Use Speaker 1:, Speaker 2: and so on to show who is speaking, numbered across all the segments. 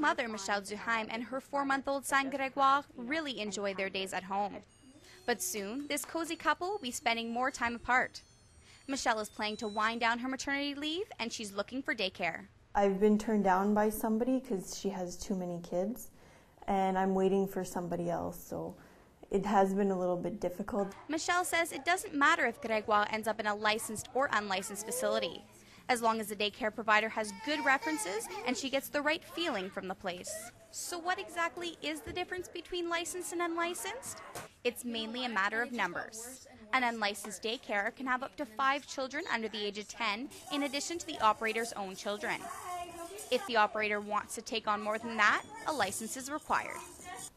Speaker 1: mother, Michelle Zuheim, and her 4-month-old son, Gregoire, really enjoy their days at home. But soon, this cozy couple will be spending more time apart. Michelle is planning to wind down her maternity leave, and she's looking for daycare.
Speaker 2: I've been turned down by somebody because she has too many kids, and I'm waiting for somebody else, so it has been a little bit difficult.
Speaker 1: Michelle says it doesn't matter if Gregoire ends up in a licensed or unlicensed facility, as long as the daycare provider has good references and she gets the right feeling from the place. So what exactly is the difference between licensed and unlicensed? It's mainly a matter of numbers. An unlicensed daycare can have up to 5 children under the age of 10 in addition to the operator's own children. If the operator wants to take on more than that, a license is required.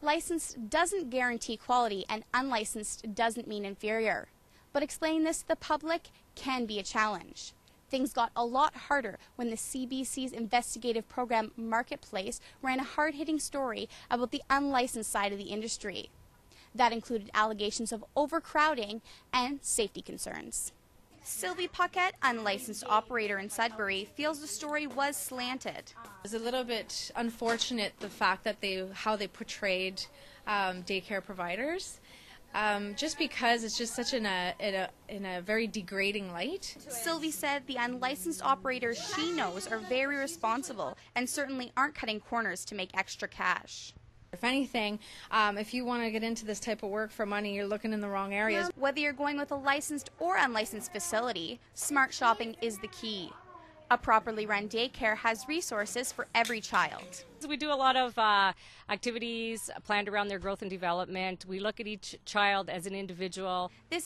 Speaker 1: Licensed doesn't guarantee quality and unlicensed doesn't mean inferior. But explaining this to the public can be a challenge. Things got a lot harder when the CBC's investigative program Marketplace ran a hard-hitting story about the unlicensed side of the industry. That included allegations of overcrowding and safety concerns. Sylvie Paquette, unlicensed operator in Sudbury, feels the story was slanted.
Speaker 3: It's a little bit unfortunate the fact that how they portrayed daycare providers. Just because it's just such in a very degrading light.
Speaker 1: Sylvie said the unlicensed operators she knows are very responsible and certainly aren't cutting corners to make extra cash.
Speaker 3: If anything, if you want to get into this type of work for money, you're looking in the wrong areas.
Speaker 1: Whether you're going with a licensed or unlicensed facility, smart shopping is the key. A properly run daycare has resources for every child.
Speaker 4: We do a lot of activities planned around their growth and development. We look at each child as an individual.
Speaker 1: This